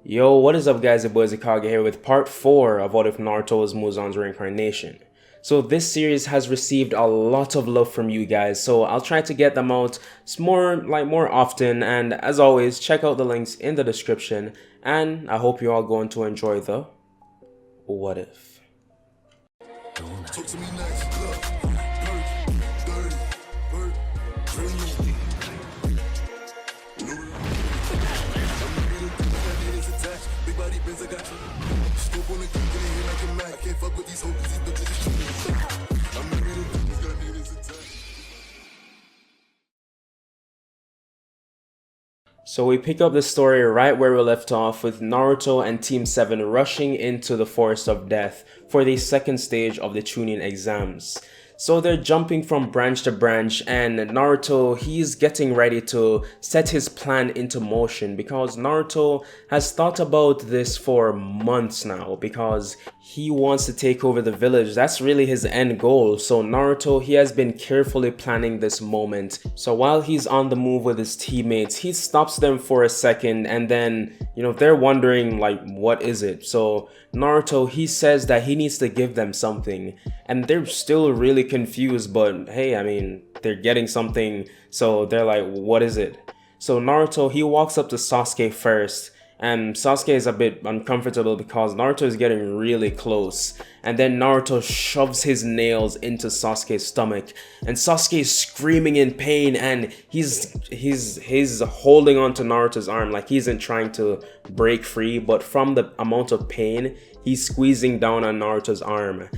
Yo, what is up guys, your boy IzuKage here with part 4 of What If Naruto was Muzan's Reincarnation. So this series has received a lot of love from you guys, so I'll try to get them out more often, and as always, check out the links in the description, and I hope you're all going to enjoy the What If. Talk to me nice, look, dirty, big body Benz, I got you. Scope on the kick, get in here like a Mac. Can't fuck with these hoes, these bitches is Chunin. I'm married to these got niggas attack. So we pick up the story right where we left off, with Naruto and Team 7 rushing into the Forest of Death for the second stage of the Chunin exams. So they're jumping from branch to branch, and Naruto, he's getting ready to set his plan into motion because Naruto has thought about this for months now because he wants to take over the village. That's really his end goal. So Naruto, he has been carefully planning this moment. So while he's on the move with his teammates, he stops them for a second, and then, they're wondering like, what is it? So Naruto, he says that he needs to give them something, and they're still really confused, but hey, I mean, they're getting something, so they're like, what is it? So Naruto, he walks up to Sasuke first, and Sasuke is a bit uncomfortable because Naruto is getting really close, and then Naruto shoves his nails into Sasuke's stomach, and Sasuke is screaming in pain, and he's holding on to Naruto's arm like he isn't trying to break free, but from the amount of pain, he's squeezing down on Naruto's arm.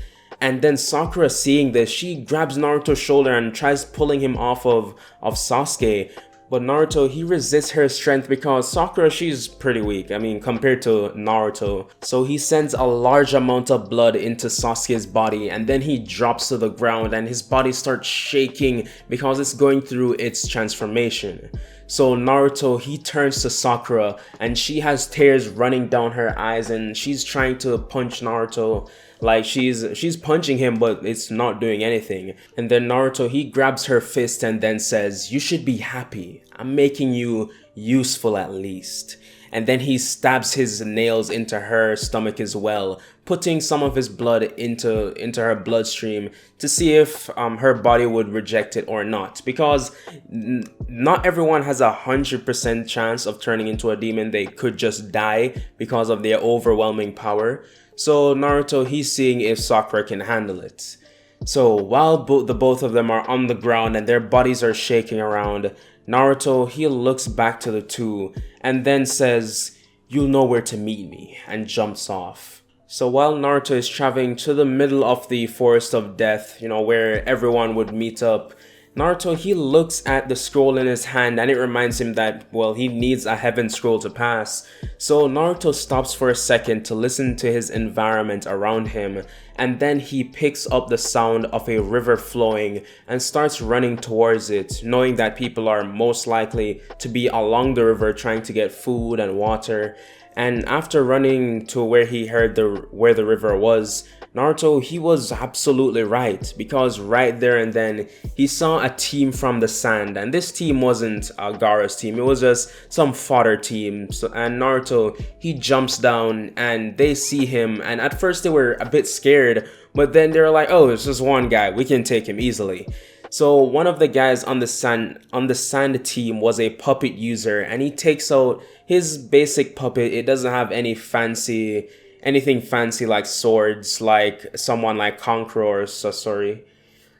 And then Sakura, seeing this, she grabs Naruto's shoulder and tries pulling him off of Sasuke. But Naruto, he resists her strength because Sakura, she's pretty weak, compared to Naruto. So he sends a large amount of blood into Sasuke's body, and then he drops to the ground and his body starts shaking because it's going through its transformation. So Naruto, he turns to Sakura, and she has tears running down her eyes, and she's trying to punch Naruto. Like she's punching him, but it's not doing anything. And then Naruto, he grabs her fist and then says, "You should be happy. I'm making you useful at least." And then he stabs his nails into her stomach as well, putting some of his blood into her bloodstream to see if her body would reject it or not. Because not everyone has 100% chance of turning into a demon. They could just die because of their overwhelming power. So Naruto, he's seeing if Sakura can handle it. So while both of them are on the ground and their bodies are shaking around, Naruto, he looks back to the two and then says, "You'll know where to meet me," and jumps off. So while Naruto is traveling to the middle of the Forest of Death, where everyone would meet up, Naruto, he looks at the scroll in his hand and it reminds him that, well, he needs a heaven scroll to pass. So Naruto stops for a second to listen to his environment around him, and then he picks up the sound of a river flowing and starts running towards it, knowing that people are most likely to be along the river trying to get food and water. And after running to where he heard where the river was, Naruto, he was absolutely right, because right there and then he saw a team from the sand, and this team wasn't Gaara's team, it was just some fodder team. And Naruto, he jumps down and they see him, and at first they were a bit scared, but then they're like, "Oh, it's just one guy, we can take him easily." So one of the guys on the sand team was a puppet user, and he takes out his basic puppet. It doesn't have anything fancy like swords, like someone like Kankuro or Sasori.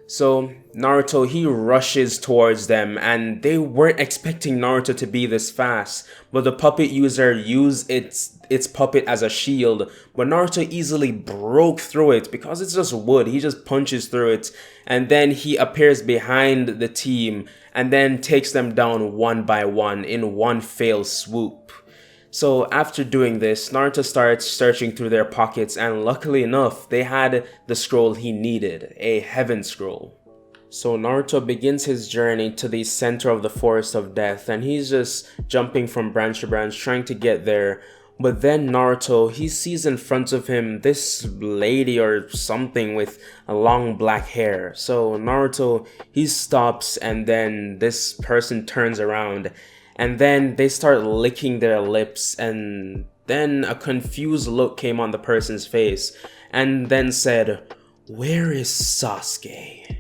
So Naruto, he rushes towards them, and they weren't expecting Naruto to be this fast, but the puppet user used its puppet as a shield, but Naruto easily broke through it because it's just wood. He just punches through it, and then he appears behind the team and then takes them down one by one in one fell swoop. So after doing this, Naruto starts searching through their pockets, and luckily enough, they had the scroll he needed, a heaven scroll. So Naruto begins his journey to the center of the Forest of Death, and he's just jumping from branch to branch trying to get there. But then Naruto, he sees in front of him this lady or something with a long black hair. So Naruto, he stops, and then this person turns around, and then they start licking their lips, and then a confused look came on the person's face and then said, "Where is Sasuke?"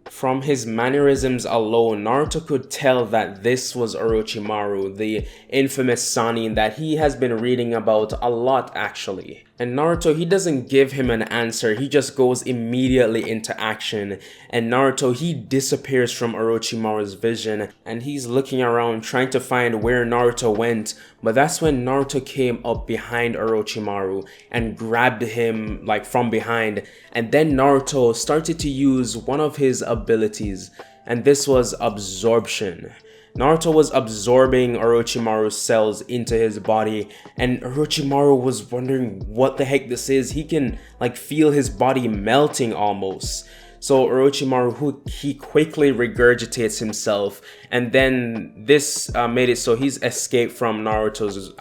From his mannerisms alone, Naruto could tell that this was Orochimaru, the infamous Sannin that he has been reading about a lot actually. And Naruto, he doesn't give him an answer, he just goes immediately into action. And Naruto, he disappears from Orochimaru's vision and he's looking around trying to find where Naruto went. But that's when Naruto came up behind Orochimaru and grabbed him like from behind. And then Naruto started to use one of his abilities, and this was absorption. Naruto was absorbing Orochimaru's cells into his body, and Orochimaru was wondering what the heck this is. He can like feel his body melting almost. So Orochimaru, he quickly regurgitates himself, and then this made it so he's escaped from Naruto's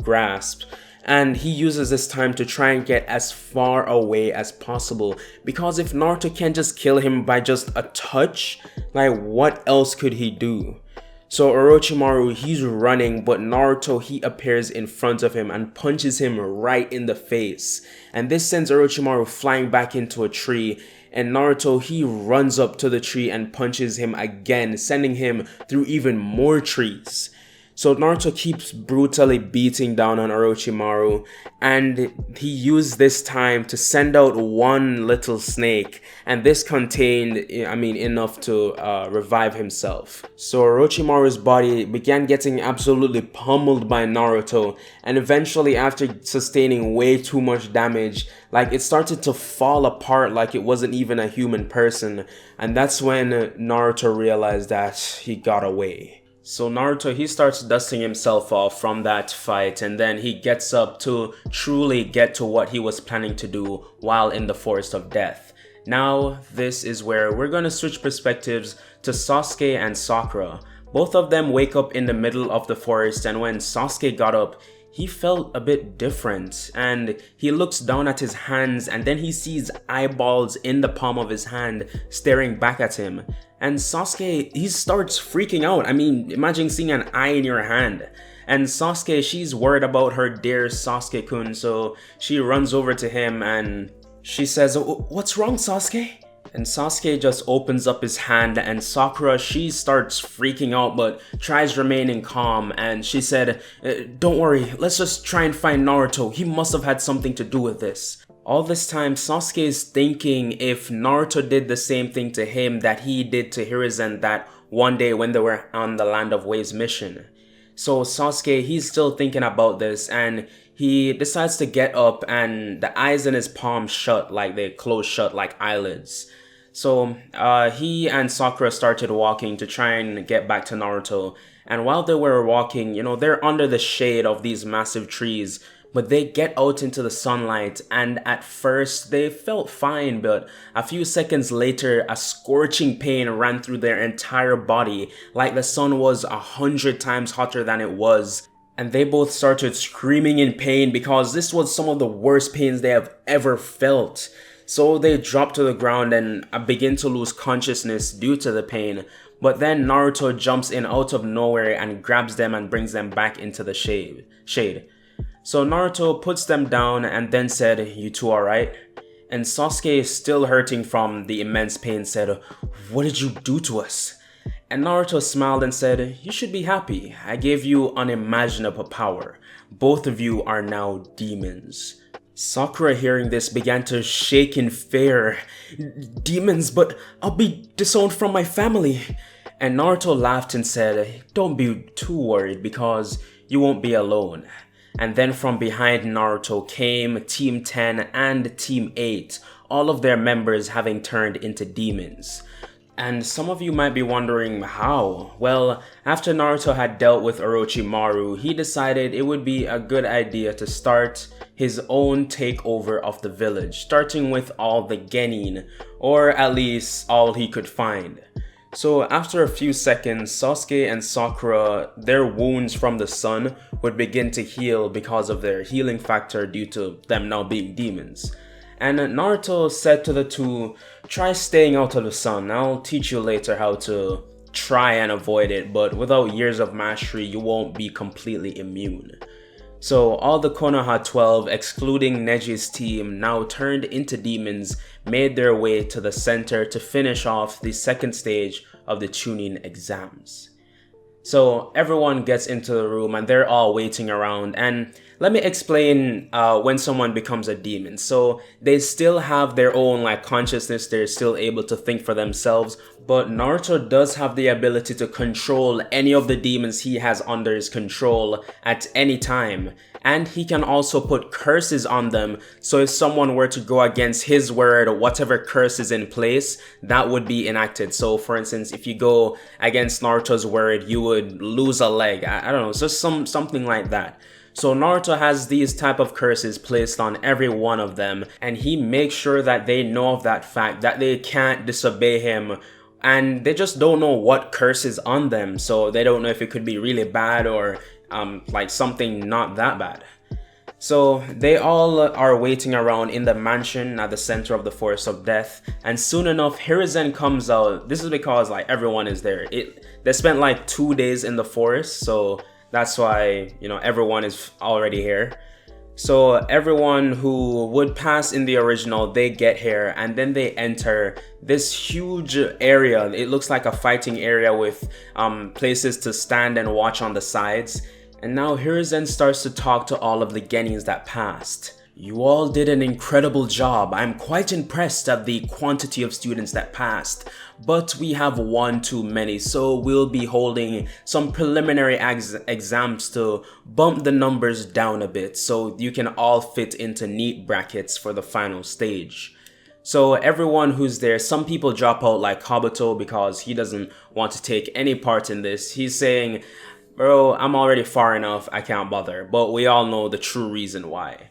grasp. And he uses this time to try and get as far away as possible, because if Naruto can't just kill him by just a touch, like what else could he do? So Orochimaru, he's running, but Naruto, he appears in front of him and punches him right in the face. And this sends Orochimaru flying back into a tree, and Naruto, he runs up to the tree and punches him again, sending him through even more trees. So Naruto keeps brutally beating down on Orochimaru, and he used this time to send out one little snake, and this contained, enough to revive himself. So Orochimaru's body began getting absolutely pummeled by Naruto, and eventually after sustaining way too much damage, like it started to fall apart like it wasn't even a human person, and that's when Naruto realized that he got away. So Naruto, he starts dusting himself off from that fight, and then he gets up to truly get to what he was planning to do while in the Forest of Death. Now, this is where we're gonna switch perspectives to Sasuke and Sakura. Both of them wake up in the middle of the forest, and when Sasuke got up, he felt a bit different, and he looks down at his hands and then he sees eyeballs in the palm of his hand staring back at him. And Sasuke, he starts freaking out. I mean, imagine seeing an eye in your hand. And Sasuke, she's worried about her dear Sasuke-kun, so she runs over to him and she says, "What's wrong, Sasuke?" And Sasuke just opens up his hand, and Sakura, she starts freaking out but tries remaining calm, and she said, "Don't worry, let's just try and find Naruto. He must have had something to do with this." All this time, Sasuke is thinking if Naruto did the same thing to him that he did to Hiruzen that one day when they were on the Land of Waves mission. So Sasuke, he's still thinking about this, and he decides to get up, and the eyes in his palm shut, like they close shut like eyelids. So he and Sakura started walking to try and get back to Naruto. And while they were walking, they're under the shade of these massive trees, but they get out into the sunlight, and at first they felt fine, but a few seconds later a scorching pain ran through their entire body, like the sun was 100 times hotter than it was. And they both started screaming in pain because this was some of the worst pains they have ever felt. So they drop to the ground and begin to lose consciousness due to the pain. But then Naruto jumps in out of nowhere and grabs them and brings them back into the shade. So Naruto puts them down and then said, "You two alright?" And Sasuke, still hurting from the immense pain, said, "What did you do to us?" And Naruto smiled and said, "You should be happy. I gave you unimaginable power. Both of you are now demons." Sakura, hearing this, began to shake in fear. "Demons, but I'll be disowned from my family." And Naruto laughed and said, "Don't be too worried because you won't be alone." And then from behind Naruto came Team 10 and Team 8, all of their members having turned into demons. And some of you might be wondering how. Well, after Naruto had dealt with Orochimaru, he decided it would be a good idea to start his own takeover of the village, starting with all the genin, or at least all he could find. So after a few seconds, Sasuke and Sakura, their wounds from the sun would begin to heal because of their healing factor due to them now being demons. And Naruto said to the two, "Try staying out of the sun. I'll teach you later how to try and avoid it, but without years of mastery, you won't be completely immune." So all the Konoha 12, excluding Neji's team, now turned into demons, made their way to the center to finish off the second stage of the Chunin exams. So everyone gets into the room and they're all waiting around, and let me explain when someone becomes a demon. So they still have their own like consciousness, they're still able to think for themselves, but Naruto does have the ability to control any of the demons he has under his control at any time. And he can also put curses on them, so if someone were to go against his word, whatever curse is in place, that would be enacted. So for instance, if you go against Naruto's word, you would lose a leg. I don't know, it's just something like that. So Naruto has these type of curses placed on every one of them, and he makes sure that they know of that fact, that they can't disobey him, and they just don't know what curse is on them, so they don't know if it could be really bad or like something not that bad. So they all are waiting around in the mansion at the center of the Forest of Death, and soon enough Hiruzen comes out. This is because like everyone is there. They spent like 2 days in the forest, so that's why, you know, everyone is already here. So everyone who would pass in the original, they get here, and then they enter this huge area. It looks like a fighting area with places to stand and watch on the sides. And now Hiruzen starts to talk to all of the Genins that passed. You all did an incredible job. I'm quite impressed at the quantity of students that passed, but we have one too many, so we'll be holding some preliminary exams to bump the numbers down a bit so you can all fit into neat brackets for the final stage. So everyone who's there, some people drop out like Kabuto because he doesn't want to take any part in this. He's saying, bro, I'm already far enough, I can't bother, but we all know the true reason why.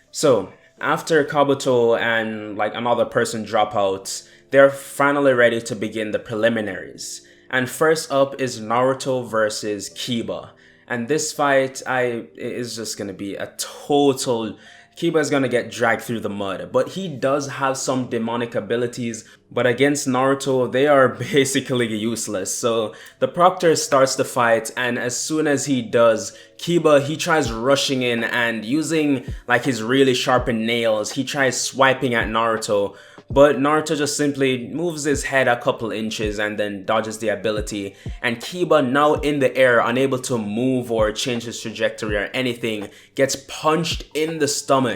So after Kabuto and like another person drop out, they're finally ready to begin the preliminaries. And first up is Naruto versus Kiba. And this fight is just gonna be a total... Kiba is gonna get dragged through the mud, but he does have some demonic abilities, but against Naruto, they are basically useless. So the Proctor starts the fight, and as soon as he does, Kiba, he tries rushing in and using like his really sharpened nails, he tries swiping at Naruto, but Naruto just simply moves his head a couple inches and then dodges the ability, and Kiba, now in the air, unable to move or change his trajectory or anything, gets punched in the stomach.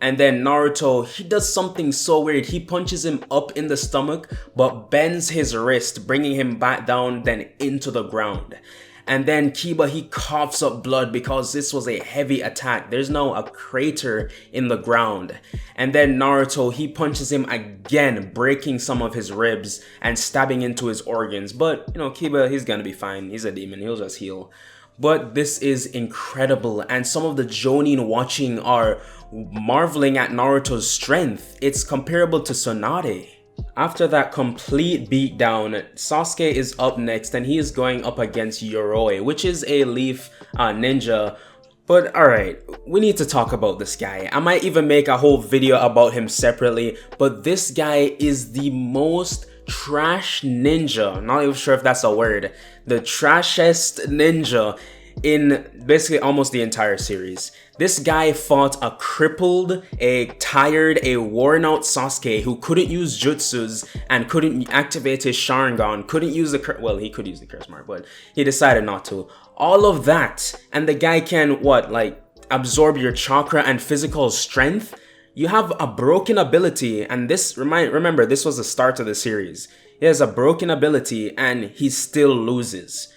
And then Naruto, he does something so weird. He punches him up in the stomach but bends his wrist, bringing him back down then into the ground. And then Kiba, he coughs up blood because this was a heavy attack. There's now a crater in the ground. And then Naruto, he punches him again, breaking some of his ribs and stabbing into his organs. But, you know, Kiba, he's gonna be fine. He's a demon, he'll just heal. But this is incredible, and some of the Jonin watching are marveling at Naruto's strength. It's comparable to Tsunade. After that complete beatdown, Sasuke is up next, and he is going up against Yoroi, which is a leaf ninja. But alright, we need to talk about this guy. I might even make a whole video about him separately, but this guy is the most trash ninja. I'm not even sure if that's a word. The trashest ninja in basically almost the entire series. This guy fought a crippled, a tired, a worn out Sasuke who couldn't use jutsus and couldn't activate his Sharingan, couldn't use the well, he could use the curse mark, but he decided not to. All of that, and the guy can, what, like, absorb your chakra and physical strength? You have a broken ability, and this, remember, this was the start of the series. He has a broken ability, and he still loses.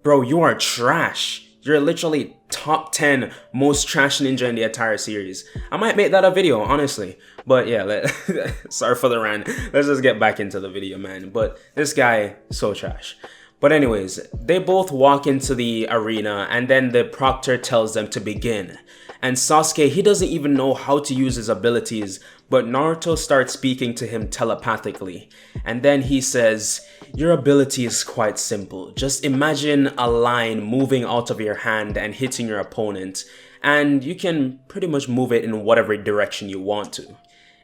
Bro, you are trash. You're literally top 10 most trash ninja in the entire series. I might make that a video, honestly. But yeah, sorry for the rant. Let's just get back into the video, man. But this guy, so trash. But anyways, they both walk into the arena, and then the Proctor tells them to begin. And Sasuke, he doesn't even know how to use his abilities, but Naruto starts speaking to him telepathically. And then he says, your ability is quite simple. Just imagine a line moving out of your hand and hitting your opponent, and you can pretty much move it in whatever direction you want to.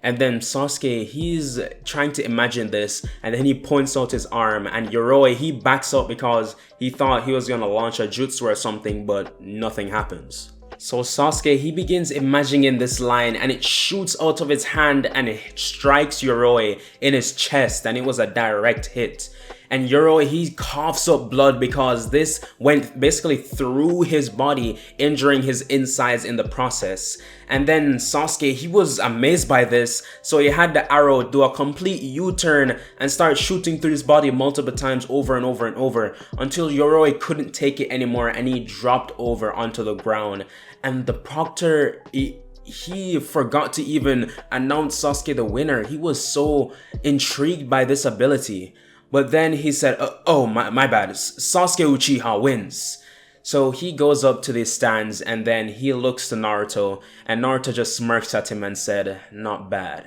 And then Sasuke, he's trying to imagine this, and then he points out his arm, and Yoroi, he backs up because he thought he was gonna launch a jutsu or something, but nothing happens. So Sasuke, he begins imagining this line and it shoots out of his hand and it strikes Yoroi in his chest, and it was a direct hit. And Yoroi, he coughs up blood because this went basically through his body, injuring his insides in the process. And then Sasuke, he was amazed by this, so he had the arrow do a complete U-turn and start shooting through his body multiple times over and over and over until Yoroi couldn't take it anymore and he dropped over onto the ground. And the proctor, he forgot to even announce Sasuke the winner. He was so intrigued by this ability. But then he said, oh, my bad, Sasuke Uchiha wins. So he goes up to the stands and then he looks to Naruto, and Naruto just smirks at him and said, not bad.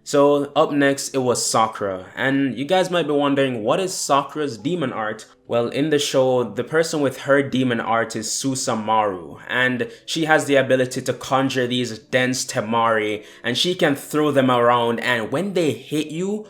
So up next, it was Sakura, and you guys might be wondering, what is Sakura's demon art? Well, in the show, the person with her demon art is Susanoo, and she has the ability to conjure these dense temari, and she can throw them around, and when they hit you,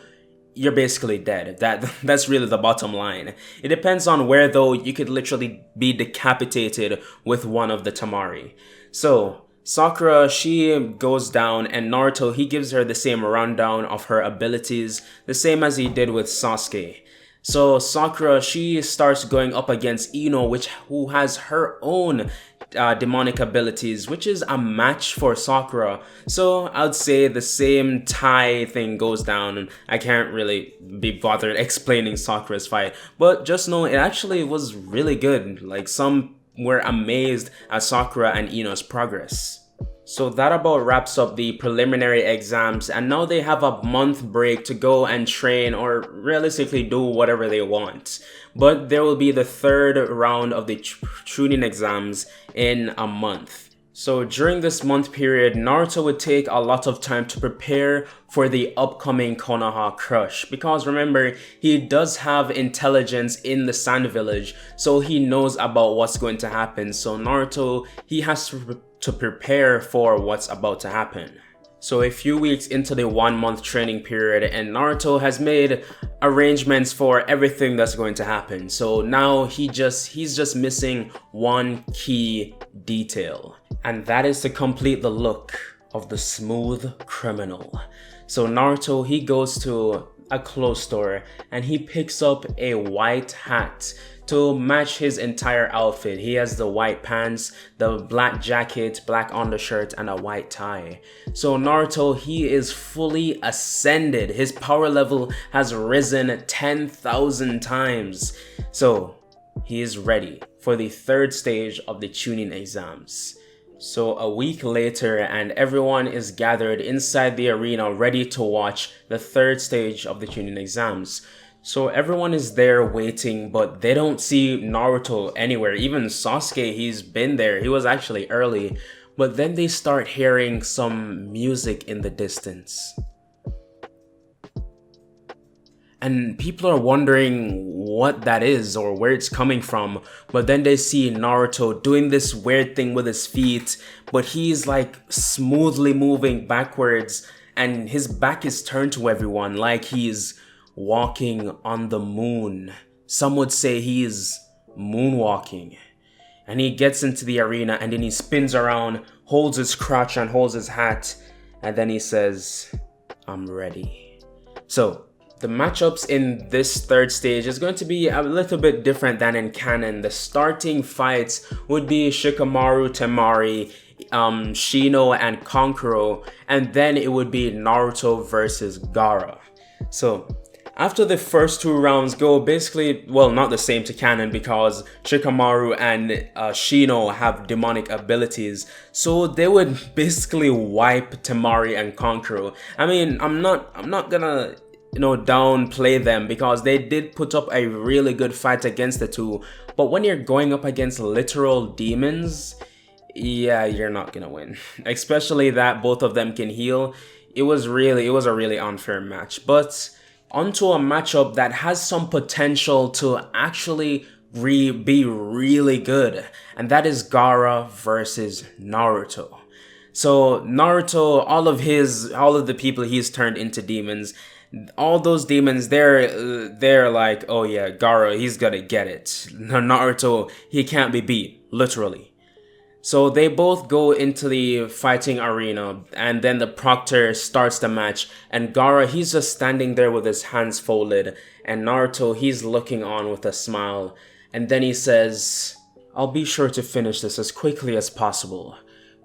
you're basically dead. That's really the bottom line. It depends on where though, you could literally be decapitated with one of the temari. So Sakura, she goes down, and Naruto, he gives her the same rundown of her abilities, the same as he did with Sasuke. So Sakura, she starts going up against Ino, who has her own demonic abilities, which is a match for Sakura. So I'd say the same tie thing goes down, and I can't really be bothered explaining Sakura's fight, but just know it actually was really good. Like, some were amazed at Sakura and Ino's progress. So that about wraps up the preliminary exams, and now they have a month break to go and train or realistically do whatever they want. But there will be the third round of the Chunin exams in a month. So during this month period, Naruto would take a lot of time to prepare for the upcoming Konoha Crush, because remember, he does have intelligence in the Sand Village, so he knows about what's going to happen. So Naruto, he has to prepare for what's about to happen. So a few weeks into the 1 month training period, and Naruto has made arrangements for everything that's going to happen. So now he's just missing one key detail, and that is to complete the look of the smooth criminal. So Naruto, he goes to a clothes store and he picks up a white hat to match his entire outfit. He has the white pants, the black jacket, black undershirt, and a white tie. So Naruto, he is fully ascended. His power level has risen 10,000 times. So he is ready for the third stage of the Chunin exams. So a week later, and everyone is gathered inside the arena ready to watch the third stage of the Chunin exams. So everyone is there waiting, but they don't see Naruto anywhere. Even Sasuke, he's been there. He was actually early. But then they start hearing some music in the distance. And people are wondering what that is or where it's coming from. But then they see Naruto doing this weird thing with his feet, but he's like smoothly moving backwards, and his back is turned to everyone like he's walking on the moon. Some would say he's moonwalking. And he gets into the arena and then he spins around, holds his crotch and holds his hat, and then he says, I'm ready. So the matchups in this third stage is going to be a little bit different than in canon. The starting fights would be Shikamaru, Temari, Shino, and Kankuro, and then it would be Naruto versus Gaara. So after the first two rounds go basically, well, not the same to canon because Shikamaru and Shino have demonic abilities, so they would basically wipe Temari and Kankuro. I mean, I'm not gonna downplay them because they did put up a really good fight against the two, but when you're going up against literal demons, yeah, you're not gonna win. Especially that both of them can heal. It was a really unfair match. But onto a matchup that has some potential to actually be really good, and that is Gaara versus Naruto. So Naruto, all of the people he's turned into demons, all those demons, they're like, oh yeah, Gaara, he's gonna get it. Naruto, he can't be beat, literally. So they both go into the fighting arena, and then the proctor starts the match, and Gaara, he's just standing there with his hands folded, and Naruto, he's looking on with a smile, and then he says, "I'll be sure to finish this as quickly as possible."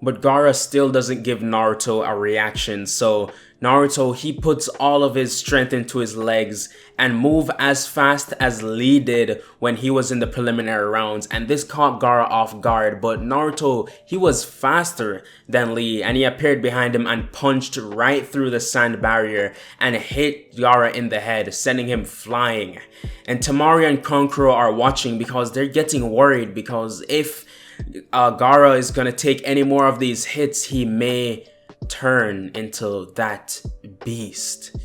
But Gaara still doesn't give Naruto a reaction, so Naruto, he puts all of his strength into his legs and move as fast as Lee did when he was in the preliminary rounds, and this caught Gaara off guard, but Naruto, he was faster than Lee, and he appeared behind him and punched right through the sand barrier and hit Gaara in the head, sending him flying. And Temari and Kankuro are watching because they're getting worried, because if Gaara is gonna take any more of these hits, he may turn into that beast.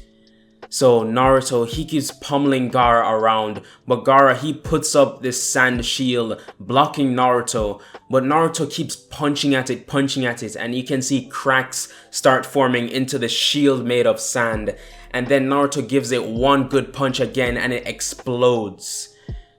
So Naruto, he keeps pummeling Gaara around, but Gaara, he puts up this sand shield blocking Naruto, but Naruto keeps punching at it, and you can see cracks start forming into the shield made of sand, and then Naruto gives it one good punch again and it explodes.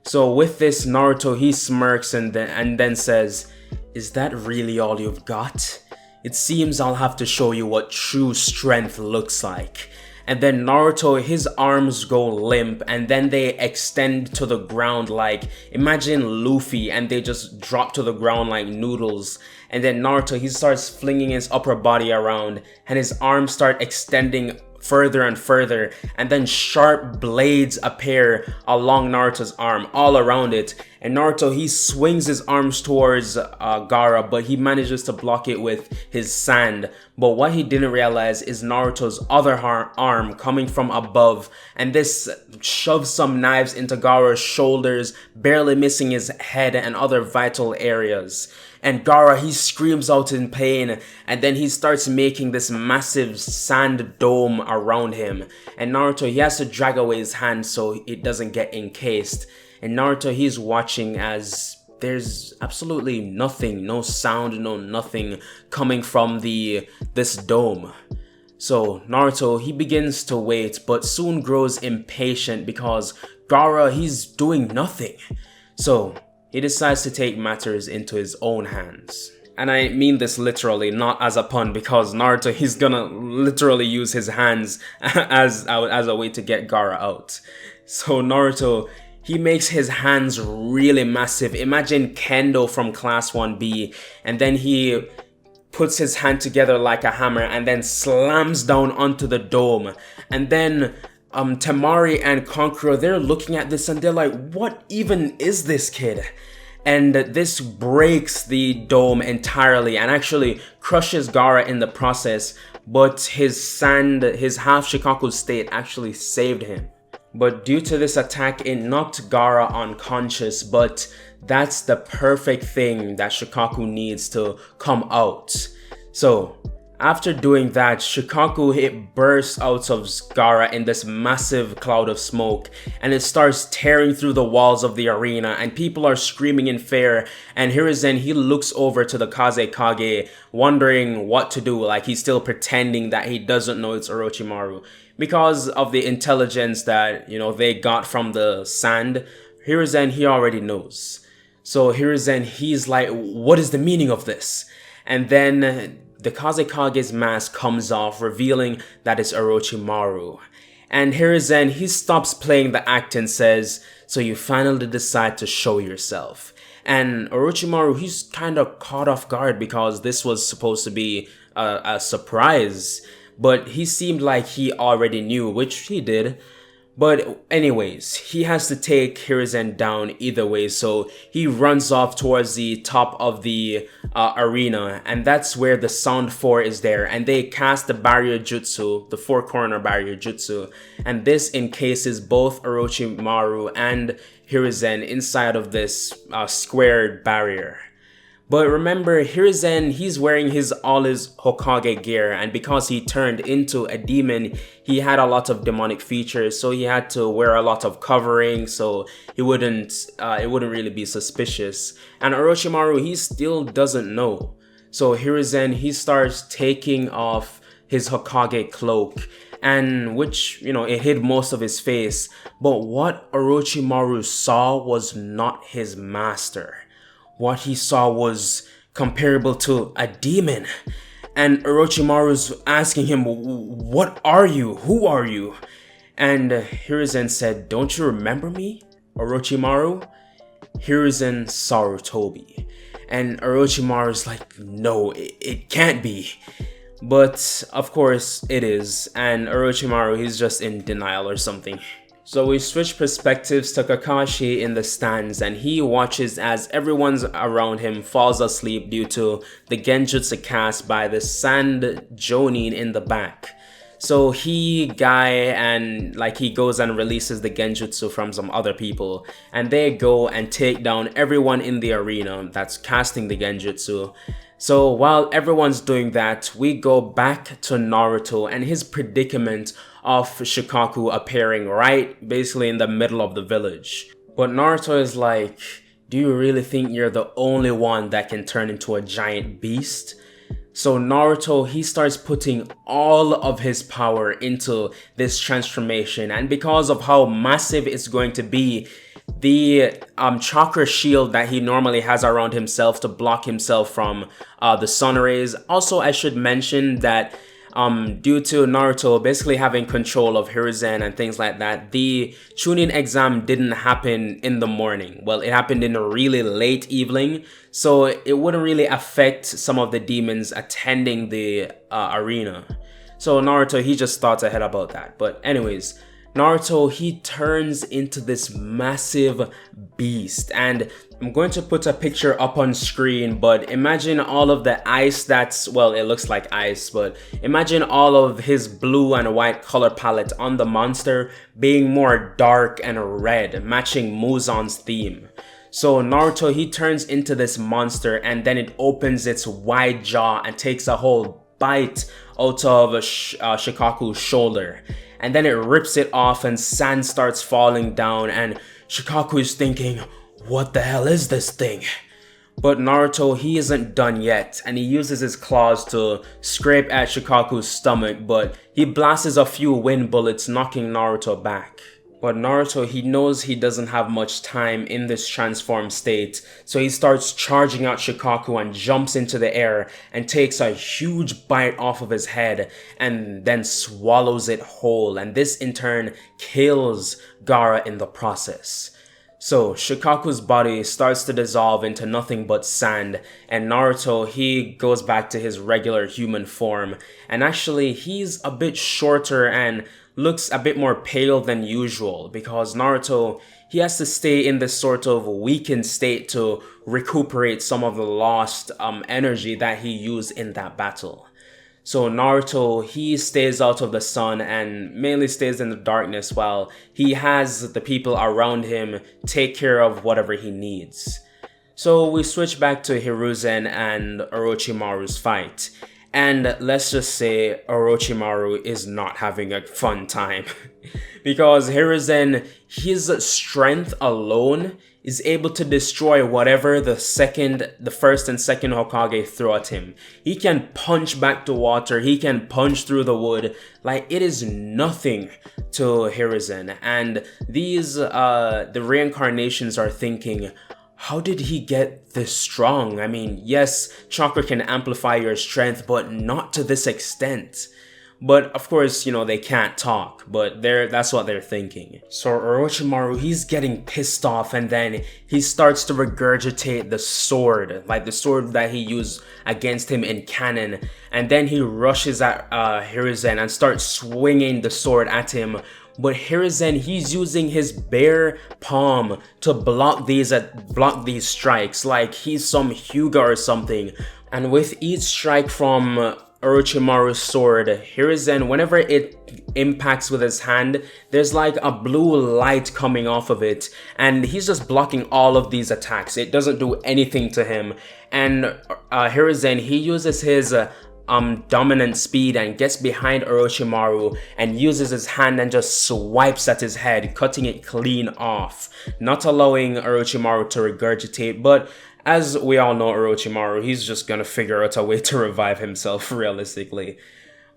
So with this, Naruto, he smirks and then says, "Is that really all you've got? It seems I'll have to show you what true strength looks like." And then Naruto, his arms go limp and then they extend to the ground like, imagine Luffy, and they just drop to the ground like noodles. And then Naruto, he starts flinging his upper body around and his arms start extending further and further, and then sharp blades appear along Naruto's arm, all around it. And Naruto, he swings his arms towards Gaara, but he manages to block it with his sand. But what he didn't realize is Naruto's other arm coming from above, and this shoves some knives into Gaara's shoulders, barely missing his head and other vital areas. And Gaara, he screams out in pain, and then he starts making this massive sand dome around him. And Naruto, he has to drag away his hand so it doesn't get encased. And Naruto, he's watching as there's absolutely nothing, no sound, no nothing coming from this dome. So Naruto, he begins to wait, but soon grows impatient because Gaara, he's doing nothing. So he decides to take matters into his own hands. And I mean this literally, not as a pun, because Naruto, he's gonna literally use his hands as a way to get Gaara out. So Naruto, he makes his hands really massive. Imagine Kendo from Class 1B, and then he puts his hand together like a hammer and then slams down onto the dome. And then Temari and Kankuro, they're looking at this and they're like, what even is this kid? And this breaks the dome entirely and actually crushes Gaara in the process, but his half Shikaku state actually saved him. But due to this attack, it knocked Gaara unconscious, but that's the perfect thing that Shikaku needs to come out. So after doing that, Shikaku, it bursts out of Gaara in this massive cloud of smoke, and it starts tearing through the walls of the arena, and people are screaming in fear. And Hiruzen, he looks over to the Kazekage, wondering what to do, like he's still pretending that he doesn't know it's Orochimaru. Because of the intelligence that, they got from the sand, Hiruzen, he already knows. So Hiruzen, he's like, what is the meaning of this? And then the Kazekage's mask comes off, revealing that it's Orochimaru. And Hiruzen, he stops playing the act and says, so you finally decide to show yourself. And Orochimaru, he's kind of caught off guard because this was supposed to be a surprise. But he seemed like he already knew, which he did. But anyways, he has to take Hiruzen down either way, so he runs off towards the top of the arena, and that's where the Sound 4 is there, and they cast the barrier jutsu, the 4-corner barrier jutsu, and this encases both Orochimaru and Hiruzen inside of this squared barrier. But remember, Hiruzen, he's wearing all his Hokage gear, and because he turned into a demon, he had a lot of demonic features, so he had to wear a lot of covering, so it wouldn't really be suspicious. And Orochimaru, he still doesn't know. So Hiruzen, he starts taking off his Hokage cloak, and which, it hid most of his face. But what Orochimaru saw was not his master. What he saw was comparable to a demon. And Orochimaru's asking him, what are you? Who are you? And Hiruzen said, don't you remember me, Orochimaru? Hiruzen Sarutobi. And Orochimaru's like, no, it can't be. But of course it is, and Orochimaru, he's just in denial or something. So we switch perspectives to Kakashi in the stands, and he watches as everyone around him falls asleep due to the genjutsu cast by the Sand Jonin in the back. So he goes and releases the genjutsu from some other people, and they go and take down everyone in the arena that's casting the genjutsu. So while everyone's doing that, we go back to Naruto and his predicament of Shikaku appearing right basically in the middle of the village. But Naruto is like, do you really think you're the only one that can turn into a giant beast? So Naruto, he starts putting all of his power into this transformation, and because of how massive it's going to be, the chakra shield that he normally has around himself to block himself from the sun rays. Also, I should mention that due to Naruto basically having control of Hiruzen and things like that, the Chunin exam didn't happen in the morning. Well, it happened in a really late evening, so it wouldn't really affect some of the demons attending the arena. So Naruto, he just thought ahead about that. But anyways, Naruto, he turns into this massive beast, and I'm going to put a picture up on screen, but imagine all of the ice that's, well, it looks like ice, but imagine all of his blue and white color palette on the monster being more dark and red, matching Muzan'S theme. So Naruto, he turns into this monster, and then it opens its wide jaw and takes a whole bite out of Shikaku's shoulder. And then it rips it off and sand starts falling down, and Shikaku is thinking, what the hell is this thing? But Naruto, he isn't done yet, and he uses his claws to scrape at Shikaku's stomach, but he blasts a few wind bullets, knocking Naruto back. But Naruto, he knows he doesn't have much time in this transformed state, so he starts charging out Shikaku and jumps into the air and takes a huge bite off of his head and then swallows it whole, and this in turn kills Gaara in the process. So Shikaku's body starts to dissolve into nothing but sand, and Naruto, he goes back to his regular human form, and actually he's a bit shorter and looks a bit more pale than usual because Naruto, he has to stay in this sort of weakened state to recuperate some of the lost energy that he used in that battle. So Naruto, he stays out of the sun and mainly stays in the darkness while he has the people around him take care of whatever he needs. So we switch back to Hiruzen and Orochimaru's fight. And let's just say Orochimaru is not having a fun time. Because Hiruzen, his strength alone is able to destroy whatever the first and second Hokage throw at him. He can punch back the water, he can punch through the wood, like it is nothing to Hiruzen. And these, the reincarnations are thinking, how did he get this strong? I mean, yes, chakra can amplify your strength, but not to this extent. But of course, you know, they can't talk, but that's what they're thinking. So Orochimaru, he's getting pissed off, and then he starts to regurgitate the sword, like the sword that he used against him in canon. And then he rushes at Hiruzen and starts swinging the sword at him. But Hiruzen, he's using his bare palm to block these strikes, like he's some Hyuga or something. And with each strike from Orochimaru's sword, Hiruzen, whenever it impacts with his hand, there's like a blue light coming off of it, and he's just blocking all of these attacks. It doesn't do anything to him. And Hiruzen, he uses his dominant speed and gets behind Orochimaru and uses his hand and just swipes at his head, cutting it clean off, not allowing Orochimaru to regurgitate. But as we all know, Orochimaru, he's just gonna figure out a way to revive himself realistically.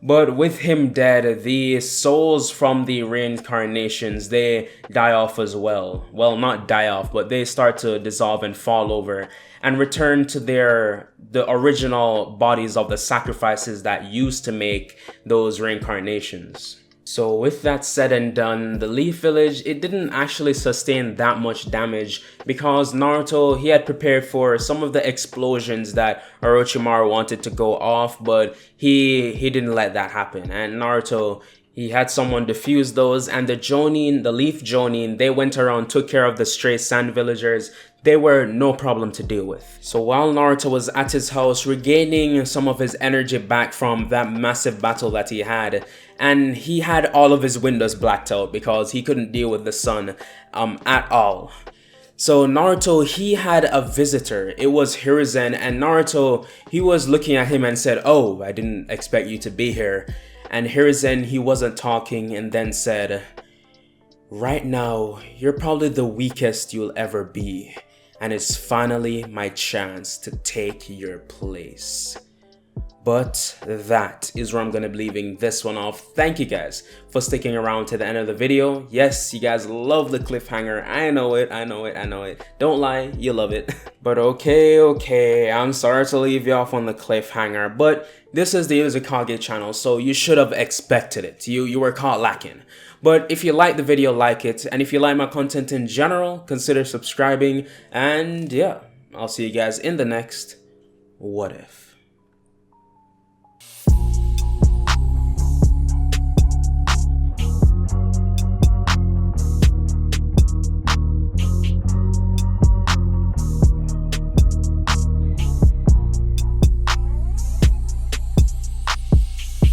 But with him dead, the souls from the reincarnations, they die off as well. Well, not die off, but they start to dissolve and fall over and return to the original bodies of the sacrifices that used to make those reincarnations. So with that said and done, the Leaf Village, it didn't actually sustain that much damage because Naruto, he had prepared for some of the explosions that Orochimaru wanted to go off, but he didn't let that happen. And Naruto, he had someone defuse those, and the Jonin, the Leaf Jonin, they went around, took care of the stray sand villagers. They were no problem to deal with. So while Naruto was at his house regaining some of his energy back from that massive battle that he had, and he had all of his windows blacked out because he couldn't deal with the sun at all. So Naruto, he had a visitor. It was Hiruzen, and Naruto, he was looking at him and said, "Oh, I didn't expect you to be here." And Hiruzen, he wasn't talking and then said, "Right now, you're probably the weakest you'll ever be. And it's finally my chance to take your place." But that is where I'm going to be leaving this one off. Thank you guys for sticking around to the end of the video. Yes, you guys love the cliffhanger. I know it. Don't lie, you love it. But okay, I'm sorry to leave you off on the cliffhanger, but this is the IzuKage channel, so you should have expected it. You were caught lacking. But if you like the video, like it. And if you like my content in general, consider subscribing. And yeah, I'll see you guys in the next What If.